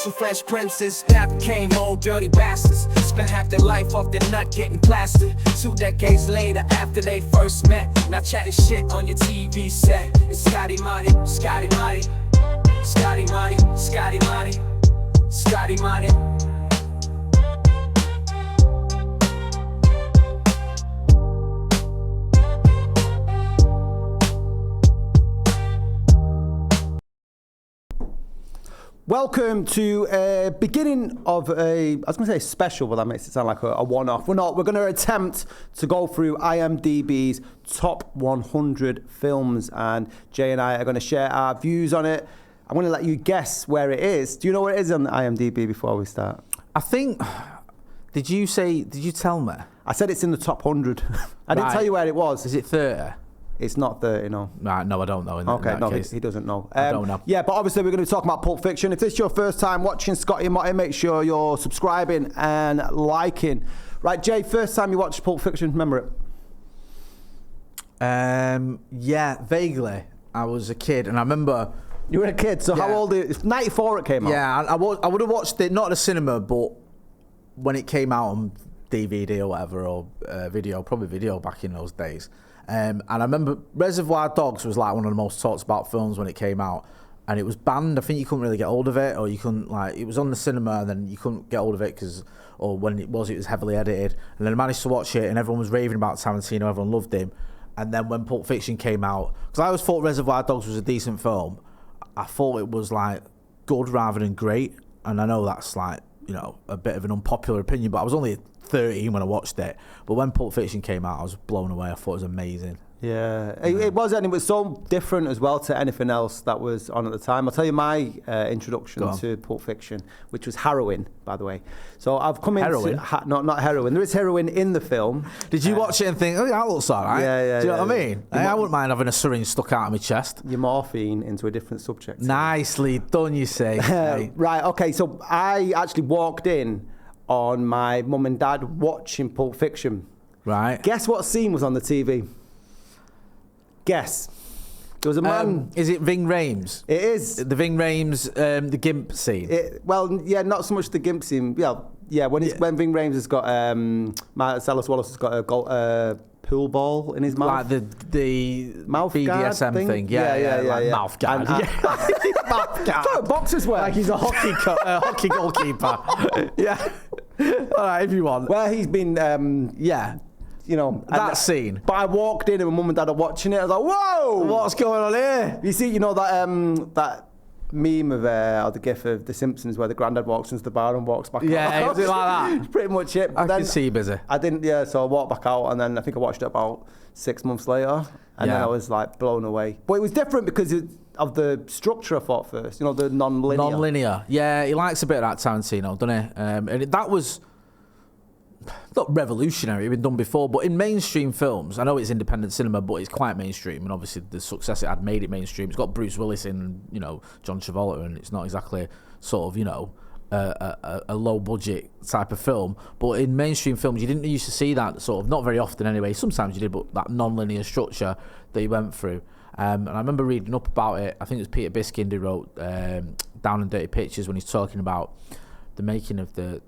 Some French princes that became old dirty bastards. Spent half their life off their nut getting plastered. 2 decades later after they first met, now chatting shit on your TV set. It's Scotty Motty, Scotty Motty, Scotty Motty, Scotty Motty, Scotty Motty. Welcome to a beginning of I was going to say special, but that makes it sound like a one-off. We're not. We're going to attempt to go through IMDB's top 100 films, and Jay and I are going to share our views on it. I'm going to let you guess where it is. Do you know where it is on IMDB before we start? I think, did you tell me? I said it's in the top 100. I didn't tell you where it was. Is it 30? It's not 30, no. Right, no, I don't know. Okay, no, he doesn't know. I don't know. Yeah, but obviously we're going to be talking about Pulp Fiction. If this is your first time watching Scotty and Motty, make sure you're subscribing and liking. Right, Jay, first time you watched Pulp Fiction, remember it? Yeah, vaguely. I was a kid, and I remember... You were a kid, so how old are you? It's 94 it came out. Yeah, I would have watched it, not at the cinema, but when it came out on DVD or whatever, or video, probably video back in those days. And I remember Reservoir Dogs was like one of the most talked about films when it came out, and it was banned. I think you couldn't really get hold of it, or you couldn't, like, it was on the cinema and then you couldn't get hold of it or when it was heavily edited. And then I managed to watch it and everyone was raving about Tarantino, everyone loved him. And then when Pulp Fiction came out, because I always thought Reservoir Dogs was a decent film, I thought it was like good rather than great. And I know that's like, you know, a bit of an unpopular opinion, but I was only 13 when I watched it. But when Pulp Fiction came out, I was blown away. I thought it was amazing. Yeah, it was, and it was so different as well to anything else that was on at the time. I'll tell you my introduction to Pulp Fiction, which was heroin, by the way. So I've come heroin? not heroin. There is heroin in the film. Did you watch it and think, oh, that looks all right? Yeah. Do you know what I mean? I wouldn't mind having a syringe stuck out of my chest. You're morphine into a different subject. Nicely done, you say. Right, okay, so I actually walked in on my mum and dad watching Pulp Fiction. Right. Guess what scene was on the TV? Guess. There was a man. Is it Ving Rhames? It is. The Ving Rhames, the Gimp scene. Well, yeah, not so much the Gimp scene. Yeah, when Ving Rhames has got, Marcellus Wallace has got a pool ball in his mouth. Like the mouth BDSM thing. Yeah. Mouth guard. Mouth guard. Boxers wear. Like he's a hockey goalkeeper. Yeah. All right, if you want. Where he's been, you know, that scene. But I walked in and my mum and dad are watching it. I was like, whoa! What's going on here? You see, you know that meme of or the gif of The Simpsons where the granddad walks into the bar and walks back out? Yeah, is it like that? It's pretty much it. I can see you busy. I didn't, so I walked back out and then I think I watched it about 6 months later and then I was like blown away. But it was different because of the structure I thought first, you know, the non-linear. Non-linear, yeah, he likes a bit of that Tarantino, doesn't he? And that was not revolutionary, it had been done before, but in mainstream films, I know it's independent cinema, but it's quite mainstream, and obviously the success it had made it mainstream. It's got Bruce Willis in, you know, John Travolta, and it's not exactly sort of, you know, a low budget type of film. But in mainstream films, you didn't used to see that sort of, not very often anyway, sometimes you did, but that non-linear structure that he went through. And I remember reading up about it. I think it was Peter Biskind who wrote Down and Dirty Pictures when he's talking about the making of the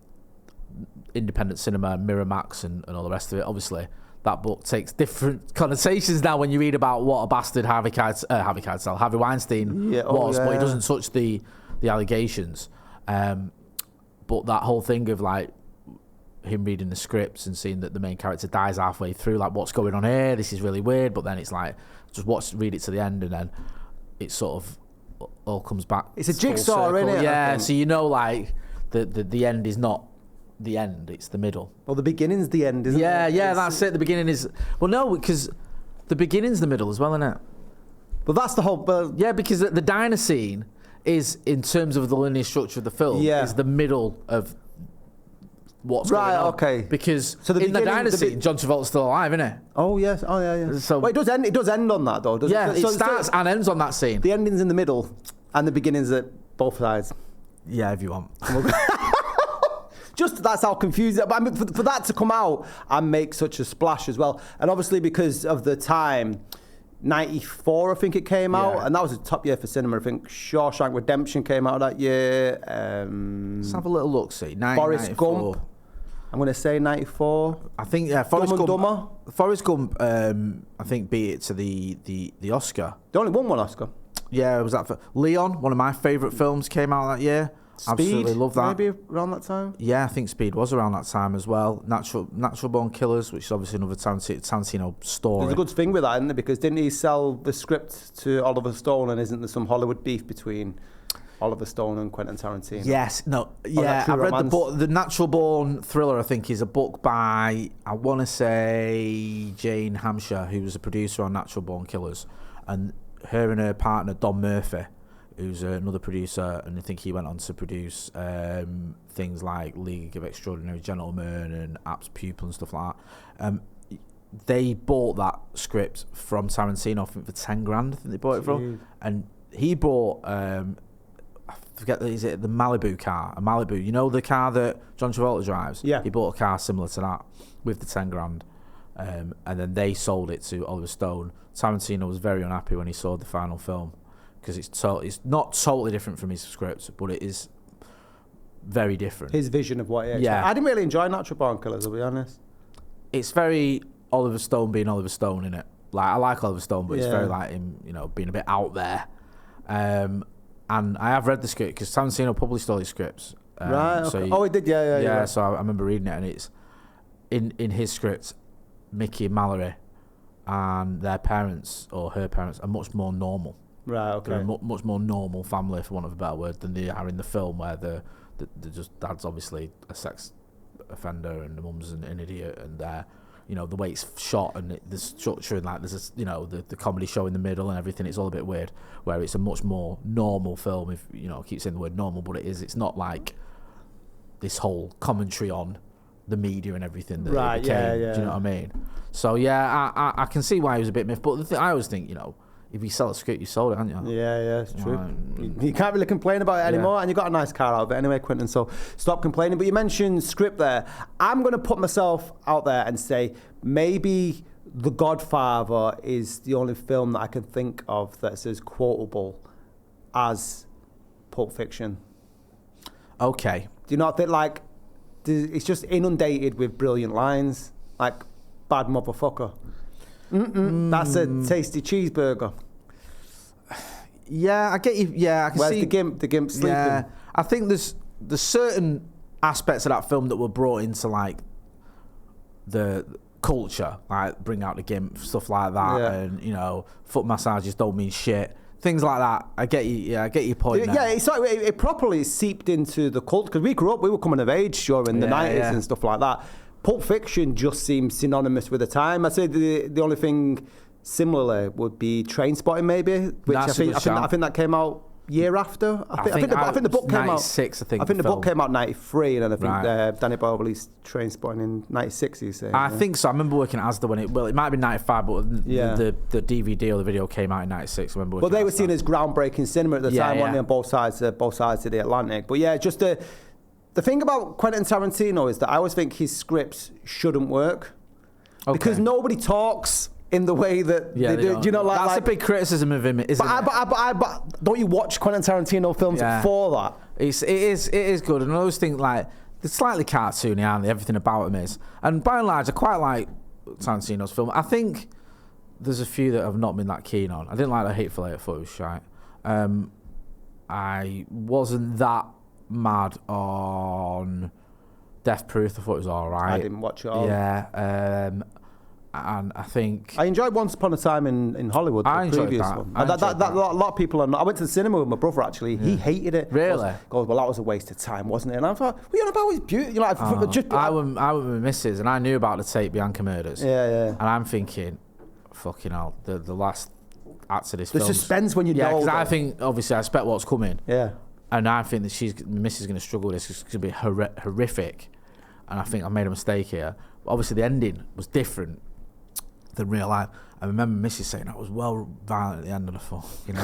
independent cinema, Miramax and all the rest of it. Obviously, that book takes different connotations now when you read about what a bastard Harvey Weinstein was, but he doesn't touch the allegations. But that whole thing of like him reading the scripts and seeing that the main character dies halfway through, like what's going on here? This is really weird. But then it's like just read it to the end, and then it sort of all comes back. It's a jigsaw, isn't it? Yeah. So you know, like the end is not the end, it's the middle. Well, the beginning's the end, isn't it? Yeah, that's it. The beginning is... Well, no, because the beginning's the middle as well, isn't it? Well, that's the whole... Yeah, because the diner scene is, in terms of the linear structure of the film, is the middle of what's going on. Right, okay. Because in the diner scene, John Travolta's still alive, isn't it? Oh, yes. Oh, yeah. So, well, it does end on that, though, doesn't it? Yeah, it starts and ends on that scene. The ending's in the middle, and the beginning's at both sides. Yeah, if you want. Just that's how confusing. But I mean, for that to come out and make such a splash as well, and obviously because of the time, 94, I think it came out, Yeah. and that was a top year for cinema. I think Shawshank Redemption came out that year. Let's have a little look. See, Forrest Gump. I'm going to say 94. I think Forrest Dumb and Gump. Dumber. Forrest Gump. I think beat it to the Oscar. They only won one Oscar. Yeah, was that for Leon? One of my favourite films came out that year. Absolutely love that. Maybe around that time. Yeah, I think Speed was around that time as well. Natural Born Killers, which is obviously another Tarantino story. There's a good thing with that, isn't there? Because didn't he sell the script to Oliver Stone, and isn't there some Hollywood beef between Oliver Stone and Quentin Tarantino? Yes, no, yeah. I read the book. The Natural Born Thriller, I think, is a book by, I want to say, Jane Hampshire, who was a producer on Natural Born Killers, and her and her partner Don Murphy, who's another producer, and I think he went on to produce things like League of Extraordinary Gentlemen and Apt Pupil and stuff like that. They bought that script from Tarantino, I think, for 10 grand. I think they bought it from, and he bought. I forget, is it the Malibu car? A Malibu, you know, the car that John Travolta drives? Yeah. He bought a car similar to that with the 10 grand. And then they sold it to Oliver Stone. Tarantino was very unhappy when he saw the final film because it's not totally different from his script, but it is very different. His vision of what he expected. Yeah. I didn't really enjoy Natural Born Killers, I'll be honest. It's very Oliver Stone being Oliver Stone, innit? Like, I like Oliver Stone, but it's Yeah. very like him, you know, being a bit out there. And I have read the script because Tarantino published all his scripts. Right. So Okay. Oh, he did. Yeah. yeah, so I remember reading it, and it's in his script, Mickey and Mallory and their parents or her parents are much more normal. Right. Okay. They're a much more normal family, for want of a better word, than they are in the film, where the dad's obviously a sex offender and the mum's an idiot, and you know, the way it's shot and the structure, and like there's the comedy show in the middle and everything, it's all a bit weird. Where it's a much more normal film, if you know, I keep saying the word normal, but it's not like this whole commentary on the media and everything that Right, it became. yeah. Do you know what I mean? So yeah, I can see why he was a bit miffed, but the thing, I always think, you know, if you sell a script, you sold it, haven't you? Yeah, it's true. Right. You can't really complain about it anymore, and you got a nice car out of it anyway, Quentin, so stop complaining. But you mentioned script there. I'm going to put myself out there and say maybe The Godfather is the only film that I can think of that's as quotable as Pulp Fiction. Okay. Do you not think, like, it's just inundated with brilliant lines, like, bad motherfucker. That's a tasty cheeseburger. Yeah, I get you. Yeah, I can Where's see the gimp sleeping? Yeah, I think there's certain aspects of that film that were brought into like the culture, like bring out the gimp, stuff like that, Yeah. and you know, foot massages don't mean shit, things like that. I get you. Yeah, I get your point. Yeah, there. it's like it properly seeped into the cult because we grew up, we were coming of age during the 90s and stuff like that. Pulp Fiction just seems synonymous with the time. I'd say the only thing similarly would be Trainspotting, maybe, which I think that came out year after. I think the book came out 96. I think the book came out 93, and then I think Right. Danny Boyle released Trainspotting in 96. You say? I think so. I remember working at Asda when it might have been 95, but Yeah. the DVD or the video came out in 96. I remember. Well, working they at were Asda. seen as groundbreaking cinema at the time, weren't yeah. they, on both sides of the Atlantic. But yeah, just the thing about Quentin Tarantino is that I always think his scripts shouldn't work because nobody talks in the way that they do. Do you know, that's a big criticism of him, isn't it? But don't you watch Quentin Tarantino films for that? It is good, and I always think like they're slightly cartoony, aren't they? Everything about him is, and by and large, I quite like Tarantino's film. I think there's a few that I've not been that keen on. I didn't like The Hateful Eight. I thought it was shite. I wasn't that mad on Death Proof. I thought it was all right. I didn't watch it all. Yeah. And I think I enjoyed Once Upon a Time in Hollywood. I the enjoyed previous that. one. I That enjoyed that. a lot of people. I went to the cinema with my brother. Actually, he hated it. Really? Goes, well, that was a waste of time, wasn't it? And I thought, what are you on about? It's beautiful. You know, I went with my missus, and I knew about the Tate Bianca murders. Yeah. And I'm thinking, fucking hell, the last acts of this film. The suspense when you know. Yeah, because I think, obviously, I expect what's coming. Yeah. And I think that Missus is going to struggle with this. It's going to be horrific. And I think I made a mistake here. But obviously, the ending was different than real life. I remember Mrs. saying that was well violent at the end of the film. You know,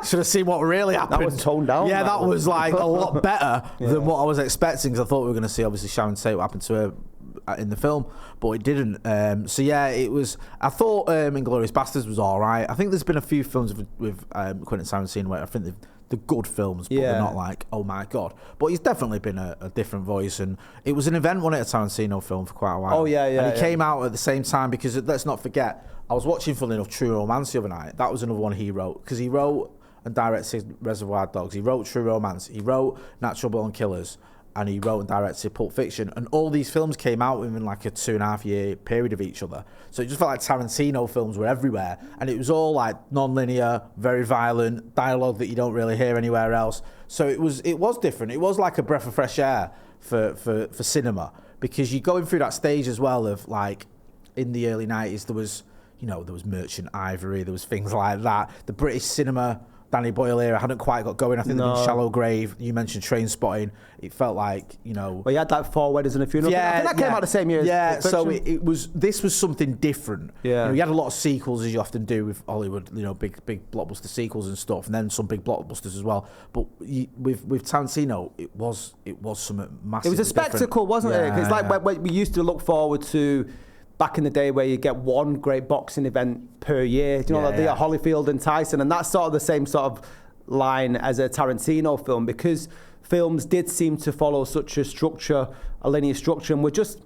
should have seen what really happened. That was toned down. Yeah, that was like a lot better than what I was expecting. Because I thought we were going to see, obviously, Sharon Tate, what happened to her in the film, but it didn't. So yeah, it was. I thought Inglourious Basterds was all right. I think there's been a few films with Quentin Tarantino where I think they're good films, but they're not like, oh my god. But he's definitely been a different voice, and it was an event, wasn't it, a Tarantino film for quite a while. Oh yeah, yeah. And it came out at the same time because let's not forget, I was watching, funnily enough, True Romance the other night. That was another one he wrote, because he wrote and directed Reservoir Dogs. He wrote True Romance. He wrote Natural Born Killers. And he wrote and directed Pulp Fiction. And all these films came out within like a 2.5 year period of each other. So it just felt like Tarantino films were everywhere. And it was all like non-linear, very violent, dialogue that you don't really hear anywhere else. So it was different. It was like a breath of fresh air for cinema. Because you're going through that stage as well of like, in the early 90s, there was Merchant Ivory, there was things like that. The British cinema, Danny Boyle era hadn't quite got going. I think there'd been Shallow Grave. You mentioned Train Spotting. It felt like, Well, you had like 4 Weddings and a Funeral. Yeah, I think that came out the same year. Yeah, as so this was something different. Yeah, you had a lot of sequels, as you often do with Hollywood. Big blockbuster sequels and stuff, and then some big blockbusters as well. But with Tarantino, it was something massive. It was a spectacle, wasn't it? It's like when we used to look forward to. Back in the day where you get one great boxing event per year, like the Holyfield and Tyson, and that's sort of the same sort of line as a Tarantino film, because films did seem to follow such a structure, a linear structure, and we're just,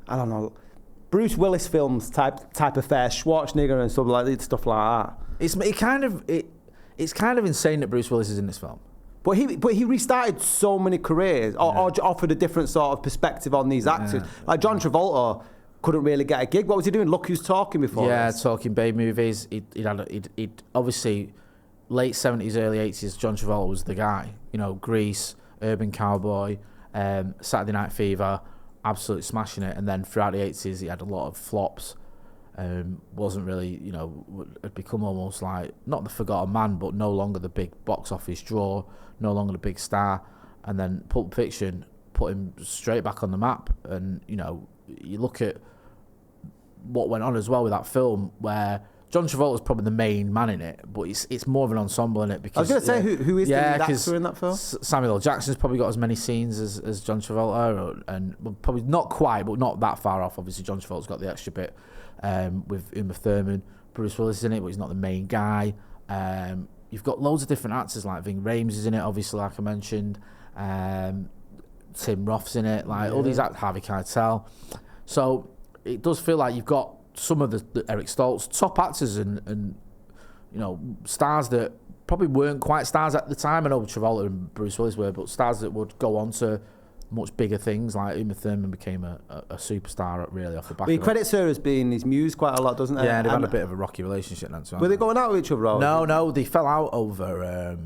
I don't know, Bruce Willis films type affair, Schwarzenegger and stuff like that. It's kind of insane that Bruce Willis is in this film. But he restarted so many careers, or offered a different sort of perspective on these actors. Like John Travolta couldn't really get a gig. What was he doing? Look Who's Talking before. Yeah, this. talking Babe movies. He'd obviously late 70s, early 80s. John Travolta was the guy. Grease, Urban Cowboy, Saturday Night Fever, absolutely smashing it. And then throughout the 80s, he had a lot of flops. Wasn't really, had become almost like not the forgotten man, but no longer the big box office draw, no longer the big star. And then Pulp Fiction put him straight back on the map. And you look at what went on as well with that film, where John Travolta's probably the main man in it, but it's more of an ensemble in it. Because I was going to say, who is the lead actor in that film? Samuel L. Jackson's probably got as many scenes as John Travolta, and probably not quite, but not that far off. Obviously, John Travolta's got the extra bit with Uma Thurman. Bruce Willis is in it, but he's not the main guy. You've got loads of different actors, like Ving Rhames is in it, obviously, like I mentioned. Tim Roth's in it, all these actors, Harvey Keitel. So it does feel like you've got some of the Eric Stoltz top actors and stars that probably weren't quite stars at the time. I know Travolta and Bruce Willis were, but stars that would go on to much bigger things. Like Uma Thurman became a superstar really off the back. He credits her as being his muse quite a lot, doesn't he? Yeah, and they've had a bit of a rocky relationship then. Were they going out with each other? No, they fell out over.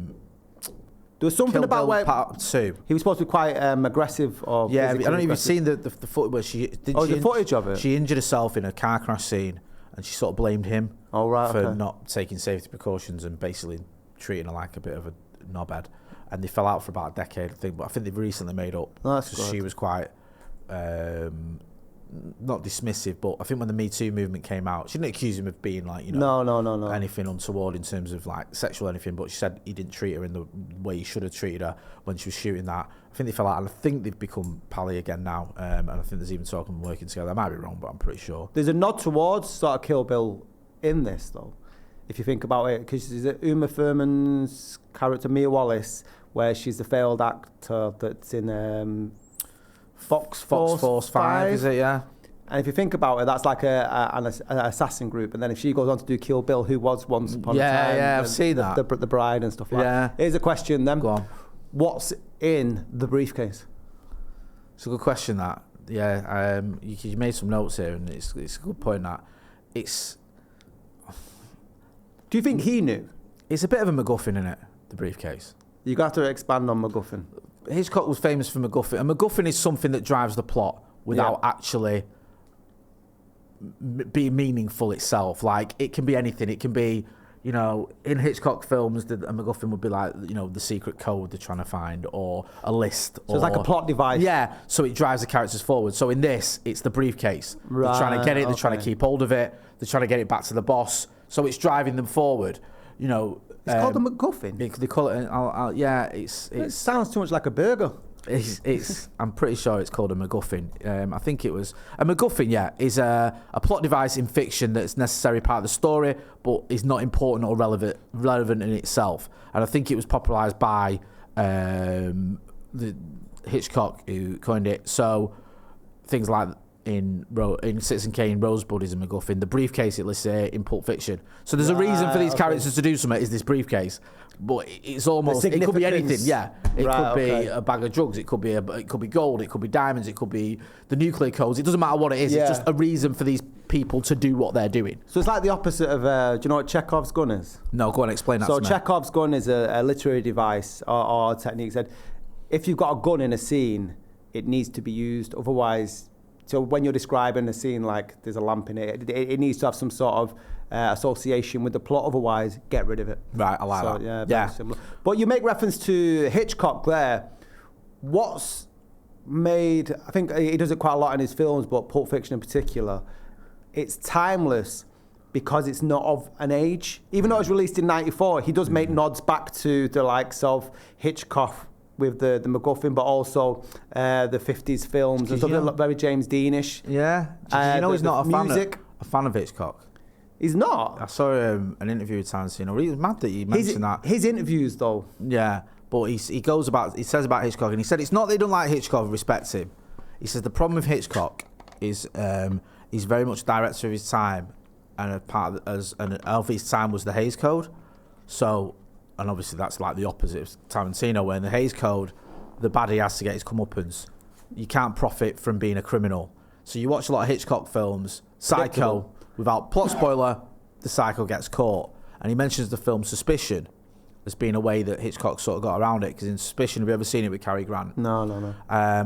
There was something about where Part 2. He was supposed to be quite aggressive. Or I don't know if you've seen the footage where the footage of it. She injured herself in a car crash scene, and she sort of blamed him for not taking safety precautions and basically treating her like a bit of a knobhead. And they fell out for about a decade, I think. But I think they've recently made up. She was quite not dismissive, but I think when the Me Too movement came out, she didn't accuse him of being no anything untoward in terms of like sexual anything, but she said he didn't treat her in the way he should have treated her when she was shooting that. I think they fell out, and I think they've become pally again now, and I think there's even talk of them working together. I might be wrong, but I'm pretty sure. There's a nod towards sort of Kill Bill in this, though, if you think about it, because there's Uma Thurman's character, Mia Wallace, where she's the failed actor that's in Fox Force 5, is it? Yeah. And if you think about it, that's like an assassin group. And then if she goes on to do Kill Bill, who was once upon a time, I've seen that, the bride and stuff like that. Here's a question then: Go on. What's in the briefcase? It's a good question. That you made some notes here, and it's a good point. That it's. Do you think he knew? It's a bit of a MacGuffin in it, the briefcase. You got to expand on MacGuffin. Hitchcock was famous for MacGuffin. A MacGuffin is something that drives the plot without actually being meaningful itself. Like, it can be anything. It can be, in Hitchcock films, a MacGuffin would be like, the secret code they're trying to find, or a list. So it's like a plot device. Yeah, so it drives the characters forward. So in this, it's the briefcase. Right, they're trying to get it. They're trying to keep hold of it. They're trying to get it back to the boss. So it's driving them forward. It's called a MacGuffin. They call it. It sounds too much like a burger. I'm pretty sure it's called a MacGuffin. I think it was a MacGuffin. Yeah, is a plot device in fiction that's necessary part of the story, but is not important or relevant in itself. And I think it was popularised by the Hitchcock, who coined it. So things like in Citizen Kane, Rosebud is a MacGuffin. The briefcase, it lists here in Pulp Fiction. So there's a reason for these characters to do something. Is this briefcase? But it's almost, it could be anything. Yeah, it could be a bag of drugs. It could be gold. It could be diamonds. It could be the nuclear codes. It doesn't matter what it is. Yeah. It's just a reason for these people to do what they're doing. So it's like the opposite of, do you know what Chekhov's gun is? No, go on, explain that So to me. Chekhov's gun is a literary device or technique. Said, if you've got a gun in a scene, it needs to be used. Otherwise, so when you're describing a scene like there's a lamp in it, it needs to have some sort of association with the plot. Otherwise, get rid of it. Right, I like that. Yeah, very similar. But you make reference to Hitchcock there. What's made, I think he does it quite a lot in his films, but Pulp Fiction in particular, it's timeless because it's not of an age. Even though it was released in 94, he does make nods back to the likes of Hitchcock with the MacGuffin, but also the 50s films and stuff that look very James Deanish. Yeah. Did you know he's not a fan of Hitchcock? He's not. I saw an interview with Tarantino. He was mad that he mentioned that. His interviews, though. Yeah, but he says about Hitchcock, and he said it's not they don't like Hitchcock, respect him. He says the problem with Hitchcock is he's very much director of his time, and a part of his time was the Hays Code. So, and obviously that's like the opposite of Tarantino, where in the Hays Code, the baddie has to get his comeuppance. You can't profit from being a criminal. So you watch a lot of Hitchcock films, Psycho, without plot spoiler, the psycho gets caught. And he mentions the film Suspicion as being a way that Hitchcock sort of got around it, because in Suspicion, have you ever seen it with Cary Grant? No. I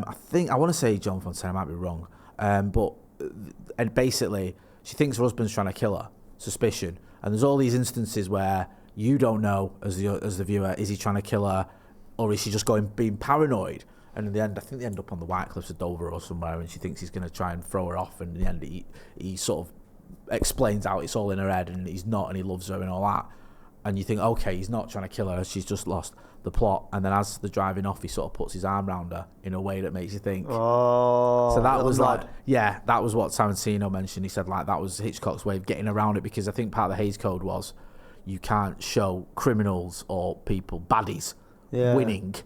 want to say John Fontaine, I might be wrong. And basically, she thinks her husband's trying to kill her, Suspicion. And there's all these instances where you don't know, as the viewer, is he trying to kill her, or is she just being paranoid? And in the end, I think they end up on the White Cliffs of Dover or somewhere, and she thinks he's going to try and throw her off. And in the end, he sort of explains out it's all in her head, and he's not, and he loves her and all that. And you think, okay, he's not trying to kill her, she's just lost the plot. And then as they're driving off, he sort of puts his arm around her in a way that makes you think. Oh, so that was like, yeah, that was what Tarantino mentioned. He said like that was Hitchcock's way of getting around it, because I think part of the Hays Code was you can't show criminals or people, baddies, winning.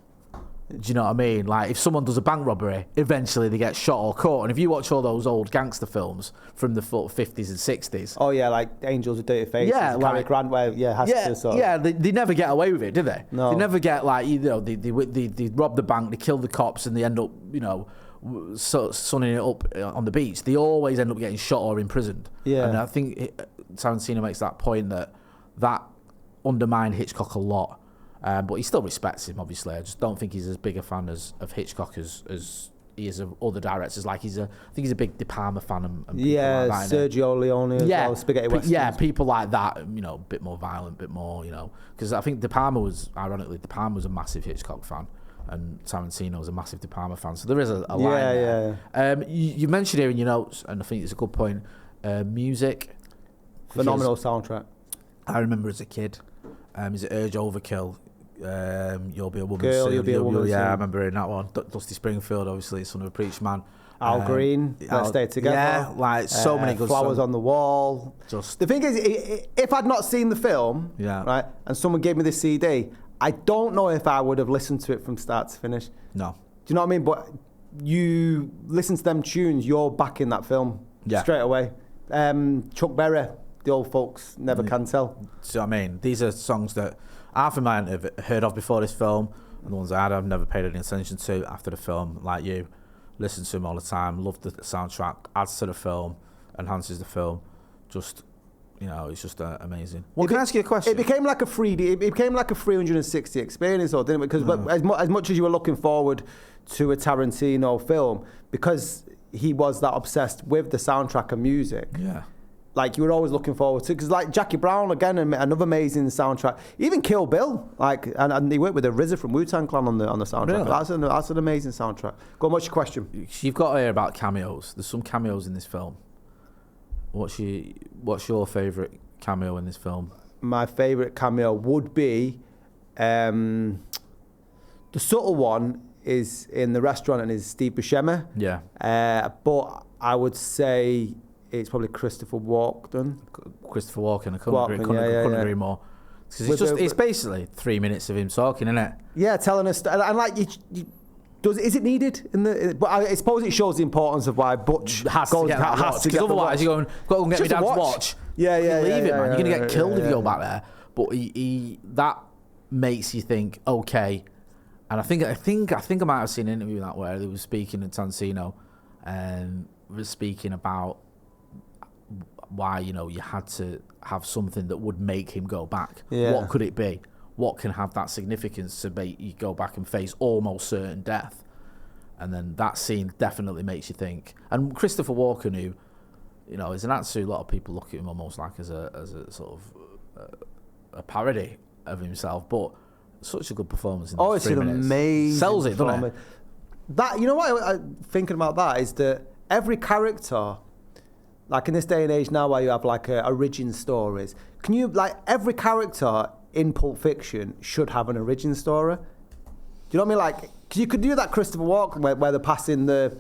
Do you know what I mean? Like, if someone does a bank robbery, eventually they get shot or caught. And if you watch all those old gangster films from the 50s and 60s... Oh, yeah, like Angels with Dirty Faces, Cary Grant, where, they never get away with it, do they? No. They never get, like, they rob the bank, they kill the cops, and they end up, sunning it up on the beach. They always end up getting shot or imprisoned. Yeah. And I think Tarantino makes that point that undermined Hitchcock a lot. But he still respects him, obviously. I just don't think he's as big a fan of Hitchcock as he is of other directors. Like I think he's a big De Palma fan and people like that. Sergio Leone as well, spaghetti westerns. Yeah, people like that, a bit more violent, a bit more, because I think De Palma was a massive Hitchcock fan, and Tarantino was a massive De Palma fan. So there is a line there. Yeah. You mentioned here in your notes, and I think it's a good point, music. Phenomenal soundtrack. I remember as a kid, is it Urge Overkill? You'll Be a Woman Girl, Soon. You'll Be a Woman Yeah, Soon. I remember hearing that one. Dusty Springfield, obviously, son of a preacher man. Al Green, Let's Stay Together. Yeah, like so many good Flowers songs. on the Wall. Just the thing is, if I'd not seen the film, right, and someone gave me the CD, I don't know if I would have listened to it from start to finish. No. Do you know what I mean? But you listen to them tunes, you're back in that film straight away. Chuck Berry, the old folks never can tell. So I mean, these are songs that half of mine have heard of before this film, and the ones I've never paid any attention to after the film, like you. Listen to them all the time, love the soundtrack, adds to the film, enhances the film. Just, it's just amazing. Well, can I ask you a question? It became like a 3D, it became like a 360 experience, though, didn't it? Because as much as you were looking forward to a Tarantino film, because he was that obsessed with the soundtrack and music. Yeah. Like, you were always looking forward to, because like Jackie Brown, again, another amazing soundtrack. Even Kill Bill, and he worked with the RZA from Wu-Tang Clan on the soundtrack. Really? That's an amazing soundtrack. Go on, what's your question? You've got to hear about cameos. There's some cameos in this film. What's your favourite cameo in this film? My favourite cameo would be the subtle one is in the restaurant and is Steve Buscemi. Yeah. But I would say it's probably Christopher Walken. Christopher Walken. I couldn't agree more. Because it's basically 3 minutes of him talking, isn't it? Yeah, telling us, and like, is it needed in the? But I suppose it shows the importance of why Butch has to get otherwise you're going, go and get me dad's watch. Yeah. Leave it, man. You're gonna get killed if you go back there. But he that makes you think, okay. And I think I might have seen an interview that where they were speaking to Tarantino and was speaking about why you had to have something that would make him go back. Yeah. What could it be? What can have that significance to make you go back and face almost certain death? And then that scene definitely makes you think. And Christopher Walken, who is an actor, a lot of people look at him almost like as a sort of a parody of himself, but such a good performance in those 3 minutes. It's an amazing sells it, doesn't it? That what I'm thinking about that is that every character, like in this day and age now where you have like origin stories, can you, like, every character in Pulp Fiction should have an origin story. Do you know what I mean? Like, 'cause you could do that Christopher Walken where they're passing the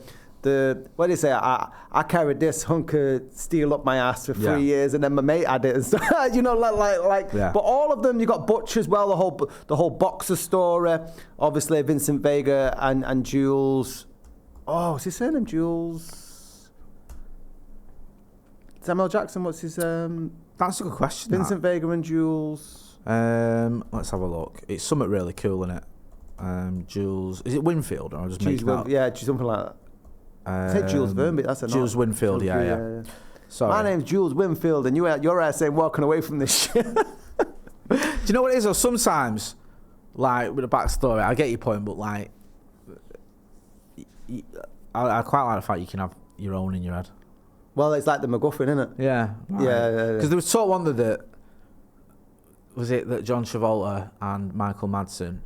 what do you say? I carried this hunk of steel up my ass for 3 years, and then my mate had it and stuff. Like. Yeah. But all of them, you got Butch as well. The whole boxer story. Obviously, Vincent Vega and Jules. Oh, what's his surname? Jules. Samuel Jackson. What's his? That's a good question. Vincent Vega and Jules. Let's have a look. It's something really cool, isn't it? Jules. Is it Winfield? Or I just making that? Yeah, something like that. Say Jules Vernon, that's a Jules Winfield, yeah. Sorry. My name's Jules Winfield, and you're saying walking away from this shit. Do you know what it is? Or sometimes, like with a backstory, I get your point, but like, I quite like the fact you can have your own in your head. Well, it's like the MacGuffin, isn't it? Yeah. Right. Yeah. Because there was talk one that was it that John Travolta and Michael Madsen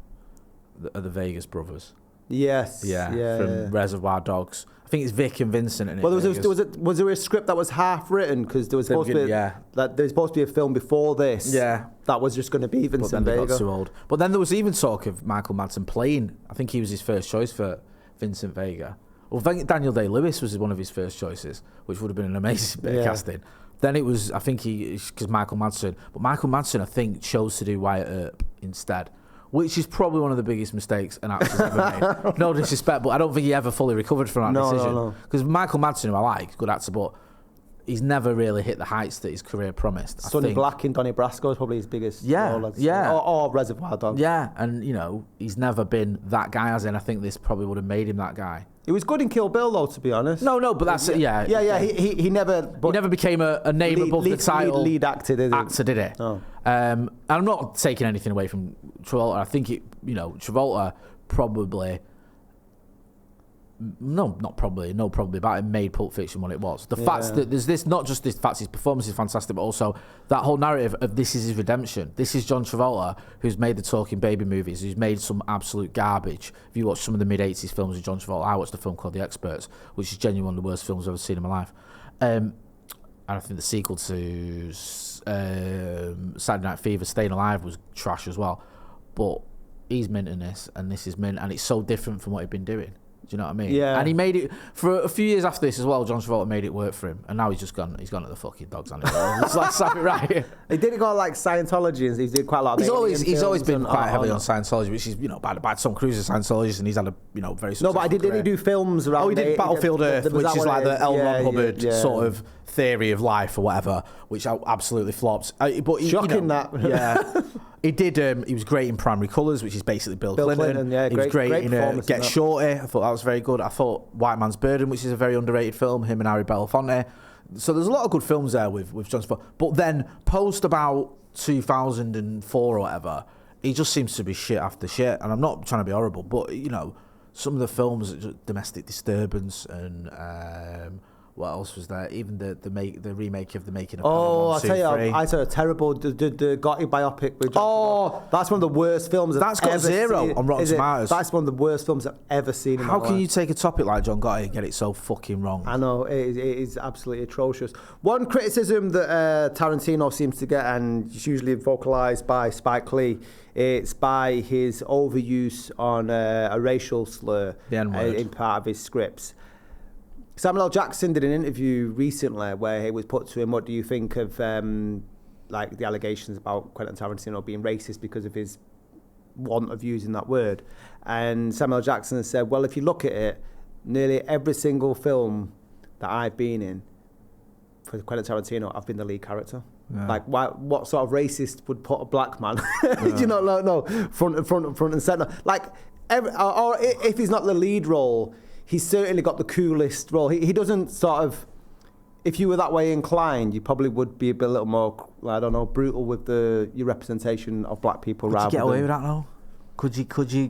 are the Vegas brothers. Yes. Yeah. From Reservoir Dogs. I think it's Vic and Vincent in it. Well, was there a script that was half written because there was supposed to be there's supposed to be a film before this. Yeah. That was just going to be Vincent Vega. But then they got too old. But then there was even talk of Michael Madsen playing. I think he was his first choice for Vincent Vega. Well, Daniel Day-Lewis was one of his first choices, which would have been an amazing bit of casting. Then it was, I think because Michael Madsen, I think chose to do Wyatt Earp instead, which is probably one of the biggest mistakes an actor's ever made. No disrespect, but I don't think he ever fully recovered from that decision. Because Michael Madsen, who I like, good actor, but he's never really hit the heights that his career promised. Sonny Black in Donnie Brasco is probably his biggest role. Or Reservoir Dogs. Yeah, and he's never been that guy, as in I think this probably would have made him that guy. He was good in Kill Bill, though, to be honest. No, but that's Yeah. He never. He never became a name above the title. Lead actor, did it? Oh. And I'm not taking anything away from Travolta. I think Travolta probably. No probably about it made Pulp Fiction what it was. The fact that there's this, not just this fact his performance is fantastic, but also that whole narrative of this is his redemption. This is John Travolta, who's made the Talking Baby movies, who's made some absolute garbage. If you watch some of the mid-80s films of John Travolta, I watched a film called The Experts, which is genuinely one of the worst films I've ever seen in my life. And I think the sequel to Saturday Night Fever, Staying Alive, was trash as well. But he's mint in this, and this is mint, and it's so different from what he'd been doing. Do you know what I mean? Yeah. And he made it for a few years after this as well. John Travolta made it work for him, and now he's gone at the fucking dogs on it. Let's have it right. He did go like Scientology, and he did quite a lot of. He's always been quite heavily on Scientology, which is by Tom Cruise is Scientologist, and he's had a very successful. No, but didn't he do films around? Oh, he did Battlefield Earth, which is like the L. Ron Hubbard sort of theory of life or whatever, which absolutely flops. But shocking that. Yeah. He did. He was great in Primary Colours, which is basically Bill Clinton. Yeah, he was great in Get Shorty. I thought that was very good. I thought White Man's Burden, which is a very underrated film, him and Harry Belafonte. So there's a lot of good films there with John Travolta. But then post about 2004 or whatever, he just seems to be shit after shit. And I'm not trying to be horrible, but some of the films, Domestic Disturbance and What else was there? Even the remake of The Making of Oh, I Panama tell you, 3. I saw a terrible the Gotti biopic with. Oh, that's one of the worst films. That's I've got ever 0 seen. on Rotten Is it? Tomatoes. That's one of the worst films I've ever seen. In How my can life. you take a topic like John Gotti and get it so fucking wrong? I know it is absolutely atrocious. One criticism that Tarantino seems to get, and it's usually vocalized by Spike Lee, it's by his overuse on a racial slur The N-word. in part of his scripts. Samuel L. Jackson did an interview recently where it was put to him, what do you think of like the allegations about Quentin Tarantino being racist because of his want of using that word? And Samuel L. Jackson said, well, if you look at it, nearly every single film that I've been in for Quentin Tarantino, I've been the lead character. Yeah. Like, what sort of racist would put a black man, you know, no, front and center? Like, or if he's not the lead role, he's certainly got the coolest role. He doesn't sort of, if you were that way inclined, you probably would be a little more, I don't know, brutal with your representation of black people. Could you rather get away than, with that though?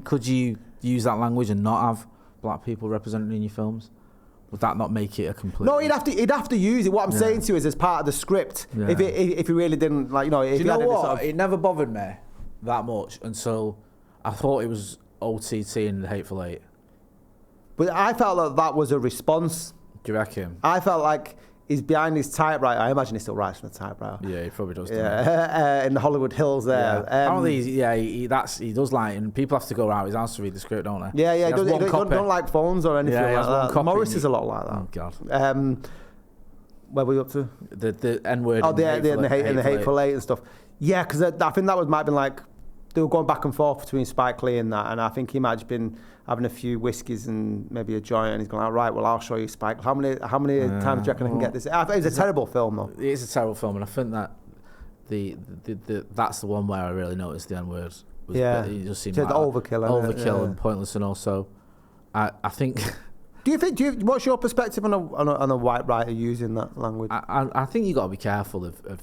Could you use that language and not have black people represented in your films? Would that not make it a complete? No, he'd have to use it. What I'm saying to you is as part of the script. Yeah. If he really didn't, like, you know, if Do you he know had any what? sort of, It never bothered me that much until I thought it was OTT and The Hateful Eight. but I felt that was a response. Do you reckon? I felt like he's behind his typewriter. I imagine he still writes from the typewriter. Yeah, he probably does. Yeah, in the Hollywood Hills there. Yeah. I don't think he does like, and people have to go around his house to read the script, don't they? Yeah, He has one he copy. don't like phones or anything Yeah, he like has one that. copy Morris and is a lot like that. Oh God. Where were we up to? The N word. Oh, the Hateful Eight and stuff. Yeah, because I think that might have been like, they were going back and forth between Spike Lee and that, and I think he might have been having a few whiskies and maybe a joint, and he's going, all right, well, I'll show you, Spike. How many times do you reckon I can get this? I think it's a terrible film, though. It is a terrible film, and I think that that's the one where I really noticed the N word. Yeah. It just seemed It's like overkill, isn't it? overkill Yeah. and pointless, and also, I think. What's your perspective on a white writer using that language? I think you got to be careful of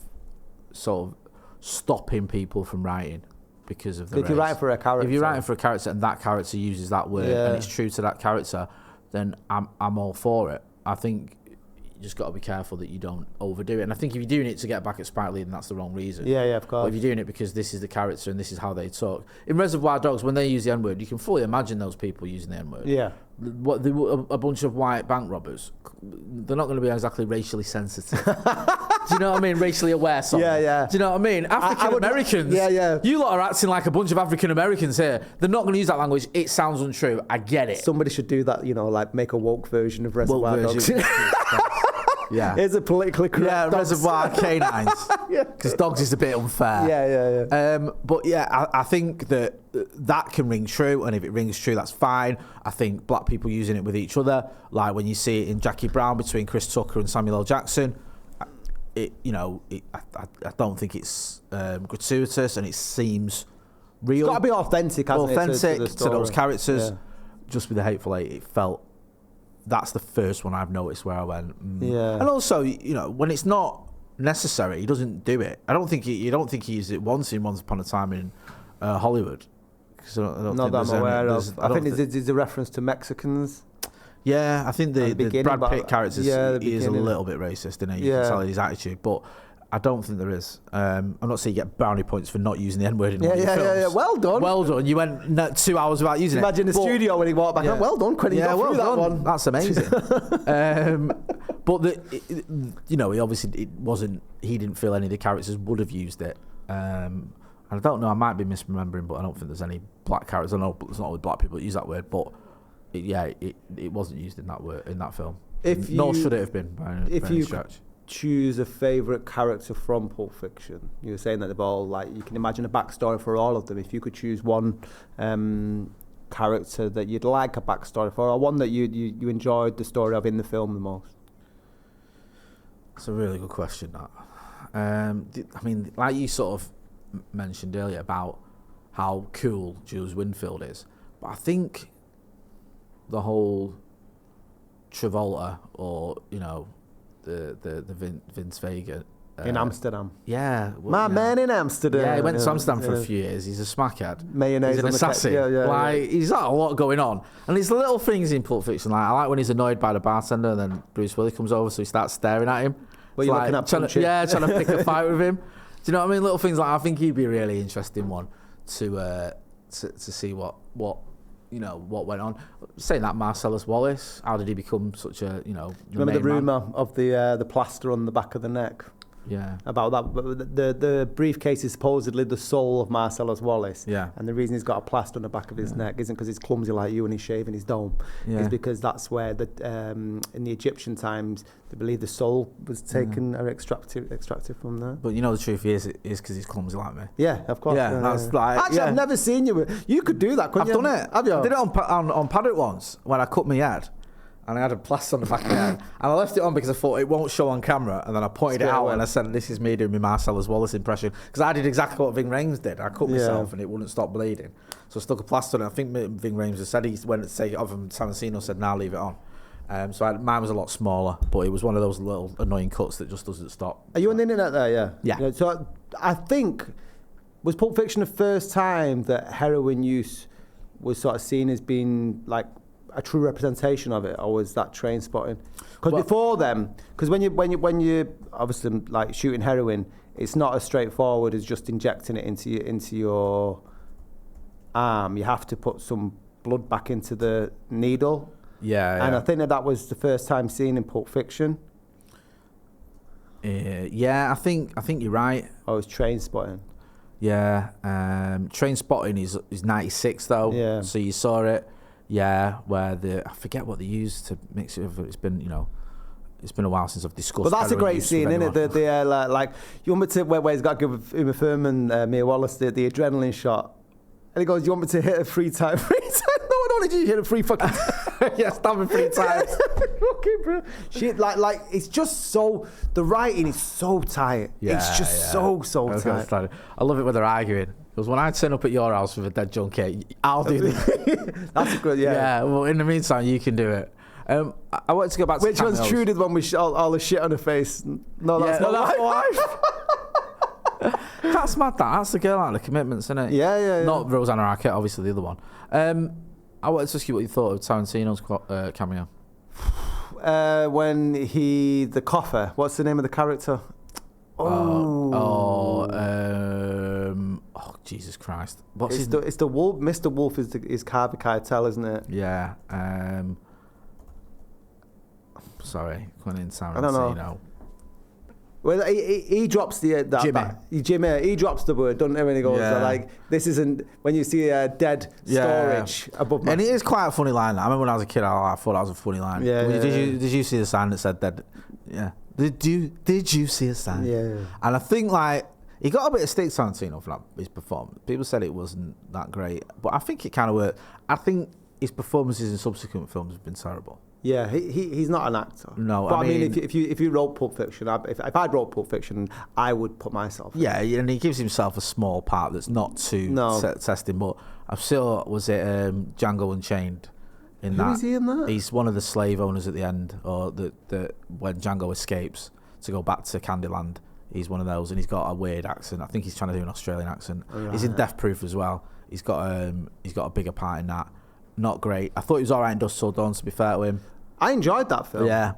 sort of stopping people from writing because of the If you're race. writing for a character. If you're writing for a character and that character uses that word and it's true to that character, then I'm all for it. I think you just got to be careful that you don't overdo it. And I think if you're doing it to get back at Spike Lee, then that's the wrong reason. Yeah, of course. But if you're doing it because this is the character and this is how they talk. In Reservoir Dogs, when they use the N-word, you can fully imagine those people using the N-word. Yeah. A bunch of white bank robbers, they're not going to be exactly racially sensitive. Do you know what I mean? Racially aware, sorry. Yeah. Do you know what I mean? African Americans. Yeah. You lot are acting like a bunch of African Americans here. They're not going to use that language. It sounds untrue. I get it. Somebody should do that, you know, like make a woke version of Reservoir Dogs. Yeah. Here's a politically correct dogs. Reservoir Canines. Because dogs is a bit unfair. Yeah. But yeah, I think that can ring true, and if it rings true, that's fine. I think black people using it with each other, like when you see it in Jackie Brown between Chris Tucker and Samuel L. Jackson, I don't think it's gratuitous, and it seems real. It's got to be authentic, hasn't authentic it, to those characters. Yeah. Just with The Hateful Eight, it felt. That's the first one I've noticed where I went. Yeah. And also, you know, when it's not necessary, he doesn't do it. I don't think he used it once in Once Upon a Time in Hollywood. Not that I'm aware of. I think there's a reference to Mexicans. Yeah, I think the Brad Pitt character is a little bit racist, isn't he? You can tell his attitude, but I don't think there is. I'm not saying you get brownie points for not using the N-word in one of your films. Yeah. Well done. Well done. You went 2 hours without using Imagine it. the studio when he walked back. Well done, Quentin. Yeah, well that done. one. That's amazing. But he obviously he didn't feel any of the characters would have used it. And I don't know. I might be misremembering, but I don't think there's any black characters. I know it's not all black people that use that word, but it wasn't used in that film. Nor should it have been by any stretch. Choose a favourite character from Pulp Fiction. You were saying that they've all, like, you can imagine a backstory for all of them. If you could choose one character that you'd like a backstory for, or one that you enjoyed the story of in the film the most. It's a really good question, that. I mean, like you sort of mentioned earlier about how cool Jules Winfield is, but I think the whole Travolta or, you know, the Vince Vega in Amsterdam. Yeah. My man in Amsterdam. Yeah, he went to Amsterdam for a few years. He's a smackhead. Mayonnaise He's an on the assassin. He's got a lot going on. And it's the little things in Pulp Fiction. Like, I like when he's annoyed by the bartender and then Bruce Willis comes over, so he starts staring at him. Well, you're looking at trying to pick a fight with him. Do you know what I mean? Little things like, I think he'd be a really interesting one to see what went on. Saying that, Marcellus Wallace, how did he become such a, Remember the rumour of the plaster on the back of the neck? Yeah. About that. But the briefcase is supposedly the soul of Marcellus Wallace. Yeah. And the reason he's got a plaster on the back of his neck isn't because he's clumsy like you and he's shaving his dome. Yeah. It's because that's where in the Egyptian times they believe the soul was taken or extracted from there. But the truth is because he's clumsy like me. Yeah, of course. Yeah, that's like... Actually, I've never seen you. You could do that, couldn't I've you? done it. Have you? I did it on Paddock once when I cut my head. And I had a plaster on the back of my head. And I left it on because I thought it won't show on camera. And then I pointed it out and I said, this is me doing my Marcellus Wallace impression. Because I did exactly what Ving Rhames did. I cut myself and it wouldn't stop bleeding. So I stuck a plaster on it. I think Ving Rhames has said he went to take it off and Tarantino said, nah, leave it on. Mine was a lot smaller, but it was one of those little annoying cuts that just doesn't stop. Are you on the internet there? Yeah. Yeah. So I think, was Pulp Fiction the first time that heroin use was sort of seen as being like a true representation of it, or was that Train Spotting? Because before then, because when you obviously like shooting heroin, it's not as straightforward as just injecting it into your arm. You have to put some blood back into the needle. Yeah. And I think that was the first time seen in Pulp Fiction. Yeah, I think you're right. Or it was Train Spotting. Yeah. Train Spotting is 96 though. Yeah. So you saw it. Yeah, where I forget what they used to mix it with. It's been a while since I've discussed. But that's a great scene, isn't it? Like you want me to where he's got to give Uma Thurman, Mia Wallace the adrenaline shot, and he goes, "You want me to hit her 3 times?" 3 times? No, I don't need you to hit her 3 fucking times. Yeah, stab her 3 times. Okay, bro. She like it's just so the writing is so tight. Yeah, it's just so tight. I love it when they're arguing. Because when I turn up at your house with a dead junkie, I'll do this. That's a good, yeah. Yeah, well, in the meantime, you can do it. I wanted to go back to Which one's Trudy's one with all the shit on her face? No, that's not my wife. That's mad, That's the girl out of The Commitments, isn't it? Yeah. Not Rosanna Arquette, obviously the other one. I wanted to ask you what you thought of Tarantino's cameo. When the coffer, what's the name of the character? Jesus Christ! It's the Wolf. Mr. Wolf is Harvey Keitel, isn't it? Yeah. Sorry, Quentin Tarantino. I don't know. Well, he drops Jimmy. He drops the word, doesn't he? When he goes, like, this isn't when you see a dead storage above. And it is quite a funny line. I remember when I was a kid, I thought that was a funny line. Yeah. Did you see the sign that said dead? Yeah. Did you see a sign? Yeah. And I think like he got a bit of stick, Tarantino, for his performance. People said it wasn't that great, but I think it kind of worked. I think his performances in subsequent films have been terrible. Yeah, he's not an actor. No, but I mean if you wrote Pulp Fiction, if I wrote Pulp Fiction, I would put myself in. Yeah, and he gives himself a small part that's not too testing. But I saw Django Unchained. Who is he in that? He's one of the slave owners at the end, or when Django escapes to go back to Candyland. He's one of those, and he's got a weird accent. I think he's trying to do an Australian accent. Right. He's in Death Proof as well. He's got a bigger part in that. Not great. I thought he was all right in Dusk Till Dawn, to be fair to him. I enjoyed that film. Yeah.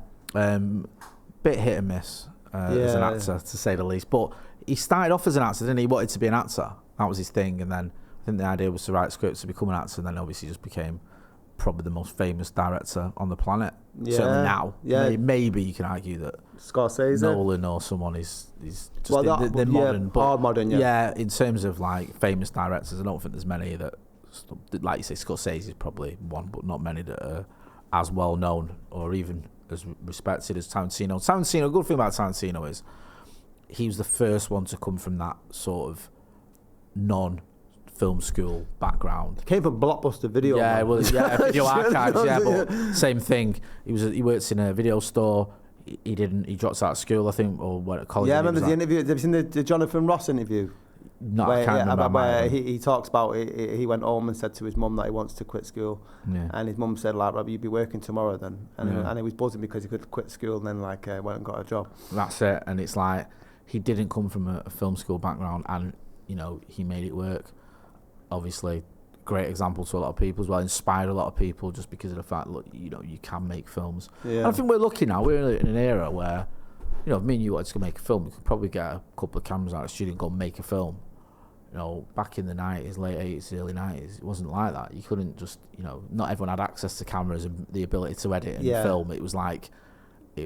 Bit hit and miss as an actor, to say the least. But he started off as an actor, didn't he? He wanted to be an actor. That was his thing. And then I think the idea was to write scripts to become an actor, and then obviously just became probably the most famous director on the planet. Yeah. Certainly now. Yeah. Maybe you can argue that Scorsese, Nolan or someone is just they're modern. But modern, yeah, in terms of like famous directors, I don't think there's many that, like you say, Scorsese is probably one, but not many that are as well known or even as respected as Tarantino. A good thing about Tarantino is he was the first one to come from that sort of non-film school background. Came from Blockbuster Video. Yeah, Video Archives. Yeah, but same thing. He works in a video store. He dropped out of school, I think, or went to college. Yeah, I remember the interview. Have you seen the Jonathan Ross interview? No, I can't remember. Where he talks about he went home and said to his mum that he wants to quit school, and his mum said, like, Rob, you'd be working tomorrow then, and he was buzzing because he could quit school and then went and got a job. That's it, and it's like he didn't come from a film school background, and he made it work. Obviously, great example to a lot of people as well. Inspired a lot of people just because of the fact, look, you can make films. Yeah. And I think we're lucky now. We're in an era where, if me and you wanted to go make a film, we could probably get a couple of cameras out of the studio and go make a film. Back in the 90s, late 80s, early 90s, it wasn't like that. You couldn't just, not everyone had access to cameras and the ability to edit and film. It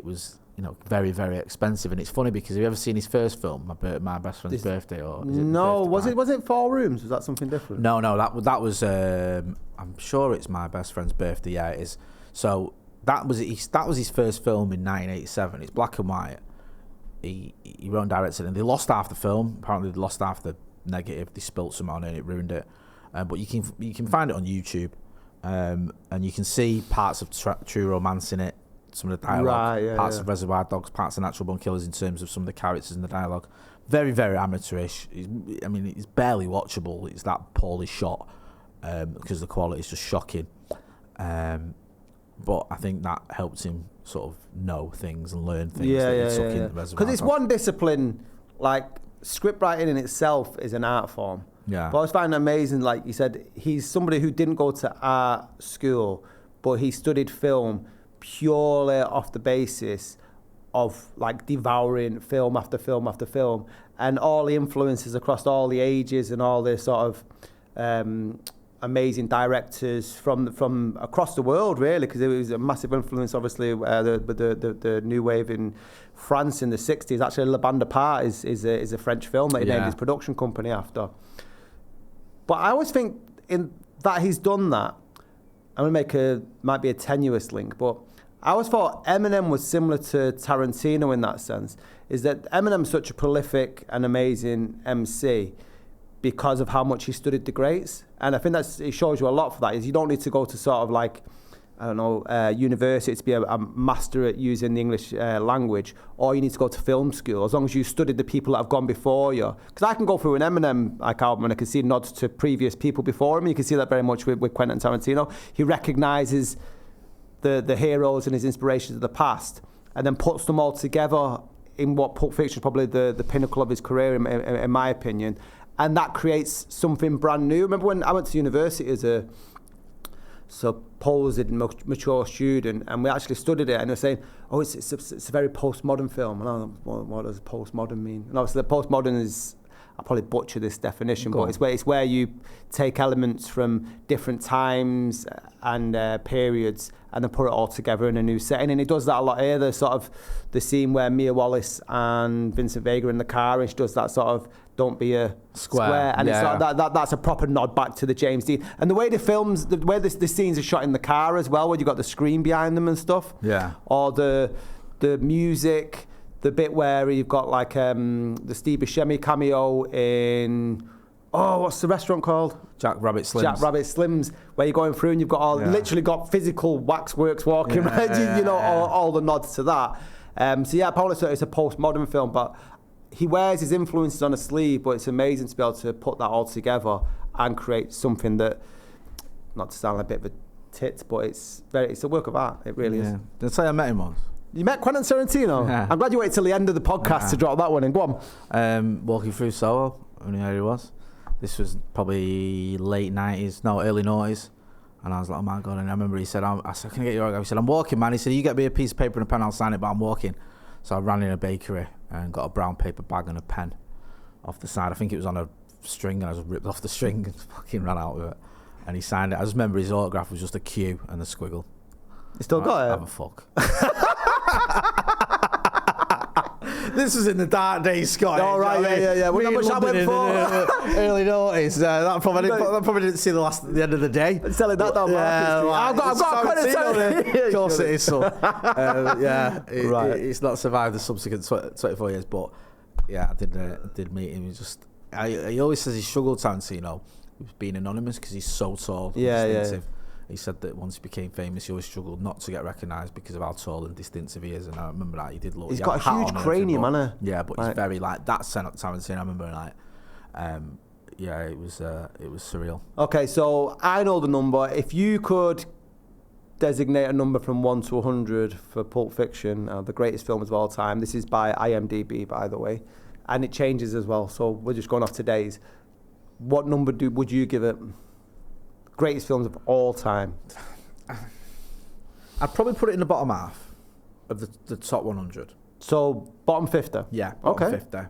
was very, very expensive. And it's funny because have you ever seen his first film, My Best Friend's Birthday? Or no, was it 4 Rooms? Was that something different? No, that was, I'm sure it's My Best Friend's Birthday. Yeah, it is. So that was his first film in 1987. It's black and white. He wrote and directed it, and they lost half the film. Apparently they lost half the negative. They spilt some on it and it ruined it. But you can find it on YouTube, and you can see parts of True Romance in it, some of the dialogue, parts of Reservoir Dogs, parts of Natural Born Killers in terms of some of the characters and the dialogue. Very, very amateurish. It's barely watchable. It's that poorly shot because the quality is just shocking. But I think that helped him sort of know things and learn things that he took in Reservoir Dogs. Because it's one discipline, like script writing in itself is an art form. Yeah. But I was finding it amazing, like you said, he's somebody who didn't go to art school, but he studied film purely off the basis of like devouring film after film after film, and all the influences across all the ages and all the sort of amazing directors from across the world, really, because it was a massive influence. Obviously, the new wave in France in the 60s. Actually, La Bande à Part is a French film that he named his production company after. But I always think in that he's done that. I'm gonna might be a tenuous link, but I always thought Eminem was similar to Tarantino in that sense. Is that Eminem's such a prolific and amazing MC because of how much he studied the greats, and I think it shows you a lot for that. Is you don't need to go to sort of like, I don't know, university to be a master at using the English language, or you need to go to film school, as long as you studied the people that have gone before you. Because I can go through an Eminem album and I can see nods to previous people before him. You can see that very much with Quentin Tarantino. He recognises the heroes and his inspirations of the past, and then puts them all together in what Pulp Fiction is probably the pinnacle of his career, in my opinion. And that creates something brand new. Remember when I went to university as a supposed mature student, and we actually studied it, and they were saying, oh, it's a very postmodern film. And I don't know, what does postmodern mean? And obviously the postmodern is, I'll probably butcher this definition, but it's where you take elements from different times and periods and then put it all together in a new setting. And he does that a lot here. There's sort of the scene where Mia Wallace and Vincent Vega are in the car, and she does that sort of don't be a square. And it's sort of that's a proper nod back to the James Dean. And the way the way the scenes are shot in the car as well, where you've got the screen behind them and stuff. Yeah. Or the music, the bit where you've got like the Steve Buscemi cameo in, what's the restaurant called? Jack Rabbit Slims. Jack Rabbit Slims, where you're going through and you've got literally got physical waxworks walking around, all the nods to that. Probably it's a postmodern film, but he wears his influences on a sleeve, but it's amazing to be able to put that all together and create something that, not to sound like a bit of a tit, but it's a work of art. It really is. Did I say I met him once? You met Quentin Tarantino? Yeah. I'm glad you waited till the end of the podcast to drop that one in. Go on. Walking through Soho, I knew where he was. This was probably early noughties. And I was like, oh my God. And I remember he said, I said, can I get your autograph? He said, I'm walking, man. He said, you get me a piece of paper and a pen, I'll sign it, but I'm walking. So I ran in a bakery and got a brown paper bag and a pen off the side. I think it was on a string, and I just ripped off the string and fucking ran out with it. And he signed it. I just remember his autograph was just a Q and a squiggle. You still got it? Have a fuck. This was in the dark days, Scott. Oh, right, yeah. Well, how much I went for? Early noughties. That probably didn't see the end of the day. Selling that down Market Street. I've got Quentin Tarantino. Of course it is, son. It's not survived the subsequent 24 years, but yeah, I did meet him. He always says he struggled, Tarantino, with being anonymous because he's so tall and distinctive. He said that once he became famous, he always struggled not to get recognised because of how tall and distinctive he is. And I remember that he did look. He's got a huge cranium, hasn't he? Yeah, but he's very like that. Tarantino, I remember it was surreal. Okay, so I know the number. If you could designate a number from 1 to 100 for Pulp Fiction, the greatest film of all time. This is by IMDB, by the way. and it changes as well. So we're just going off today's. What number would you give it? Greatest films of all time. I'd probably put it in the bottom half of the top 100. So bottom 50. Yeah, bottom Okay. 50. And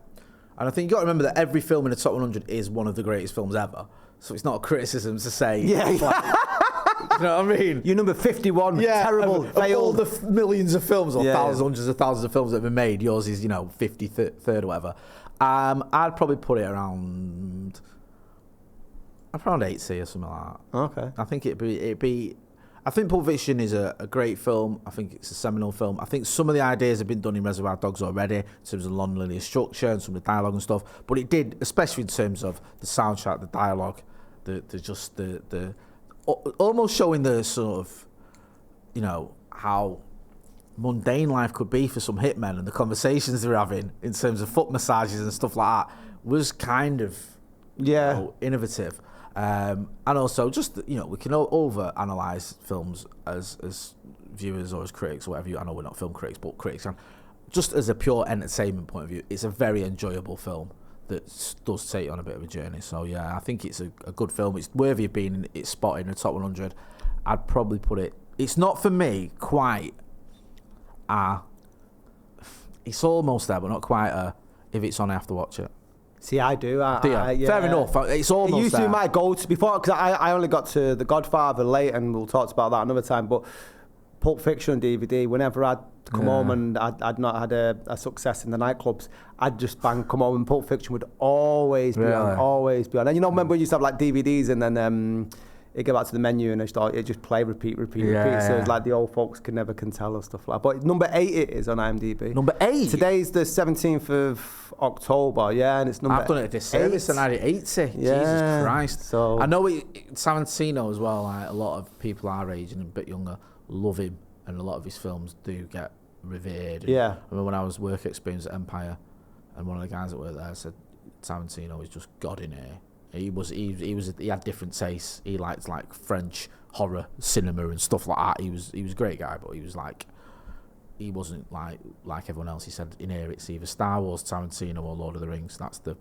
I think you got to remember that every film in the top 100 is one of the greatest films ever. So it's not a criticism to say. Yeah. Like, you know what I mean? You're number 51. Terrible. Of all Failed. the millions of films, or Yeah. thousands, hundreds of thousands of films that have been made, yours is 53rd or whatever. I'd probably put it around 80 or something like that. Okay. I think it'd be. I think Pulp Fiction is a great film. I think it's a seminal film. I think some of the ideas have been done in Reservoir Dogs already, in terms of non-linear structure and some of the dialogue and stuff. But it did, especially in terms of the soundtrack, the dialogue, the almost showing the sort of, how mundane life could be for some hitmen, and the conversations they're having in terms of foot massages and stuff like that was kind of innovative. And also, just we can over analyze films as viewers or as critics or whatever. I know we're not film critics, but critics, and just as a pure entertainment point of view, it's a very enjoyable film that does take you on a bit of a journey. So yeah, I think it's a good film. It's worthy of being its spot in the top 100. I'd probably put it. It's not for me quite. It's almost there, but not quite. If it's on, I have to watch it. See, I do. Fair enough. It's almost It used to there. be my go-to before, because I only got to The Godfather late, and we'll talk about that another time. But Pulp Fiction on DVD, whenever I'd come home and I'd not had a success in the nightclubs, I'd just come home, and Pulp Fiction would always be on, always be on. And remember we used to have like DVDs, and then it go back to the menu, and it just play, repeat. So it's like the old folks can tell us stuff like that. But number 8 it is on IMDb. Number 8? Today's the 17th of October, and it's number 8. I've done it a disservice and I had it 80. Yeah. Jesus Christ. So I know Tarantino as well, like a lot of people our age and a bit younger love him, and a lot of his films do get revered. Yeah. I remember when I was work experience at Empire, and one of the guys that worked there said Tarantino is just God in here. He had different tastes. He liked like French horror cinema and stuff like that. He was a great guy, but he wasn't like everyone else. He said in here it's either Star Wars, Tarantino, or Lord of the Rings. That's the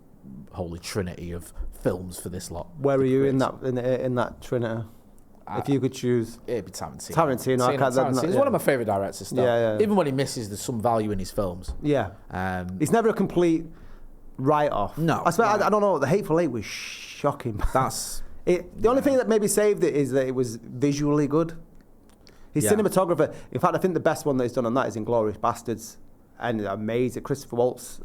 holy trinity of films for this lot. Where are you in that trinity? If you could choose, it'd be Tarantino. Tarantino. He's one of my favourite directors. Still. Yeah. Even when he misses, there's some value in his films. Yeah. It's never a complete write-off. No. I don't know. The Hateful Eight was shocking. That's it. The only thing that maybe saved it is that it was visually good. His cinematographer. In fact, I think the best one that he's done on that is Inglourious Bastards, and amazing. Christopher Waltz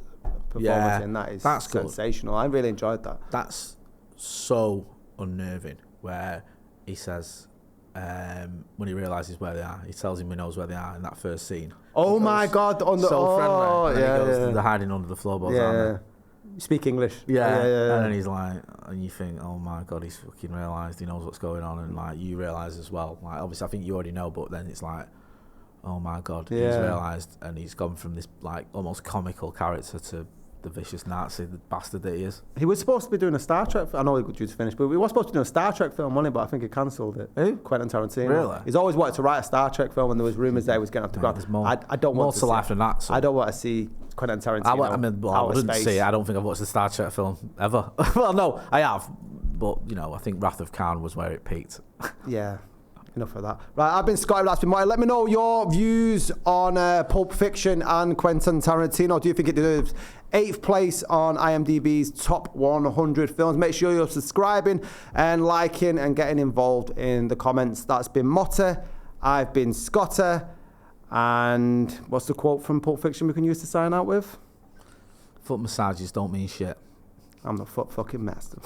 performance in that is sensational. Good. I really enjoyed that. That's so unnerving. Where he says, when he realises where they are, he tells him he knows where they are in that first scene. Oh my God! On the friendly. And he goes, they're hiding under the floorboards, aren't they? Speak English. Yeah. And then he's like, and you think, oh my God, he's fucking realised, he knows what's going on, and like you realise as well. Like obviously, I think you already know, but then it's like, oh my God, he's realised, and he's gone from this like almost comical character to the vicious Nazi, the bastard that he is. He was supposed to be doing a Star Trek. I know he was due to finish, but he was supposed to do a Star Trek film, wasn't he? But I think he cancelled it. Who? Quentin Tarantino. Really? He's always wanted to write a Star Trek film, and there was rumours that he was going to have to go. There's more. I don't more want to life than that. So. I don't want to see Quentin Tarantino. I wouldn't say it. I don't think I've watched a Star Trek film ever. Well, no, I have, but I think Wrath of Khan was where it peaked. Yeah. Enough of that. Right, I've been Scotty, that's been Motty. Let me know your views on Pulp Fiction and Quentin Tarantino. Do you think it deserves 8th place on IMDb's top 100 films? Make sure you're subscribing and liking and getting involved in the comments. That's been Motty. I've been Scotty. And what's the quote from Pulp Fiction we can use to sign out with? Foot massages don't mean shit. I'm the foot fucking master.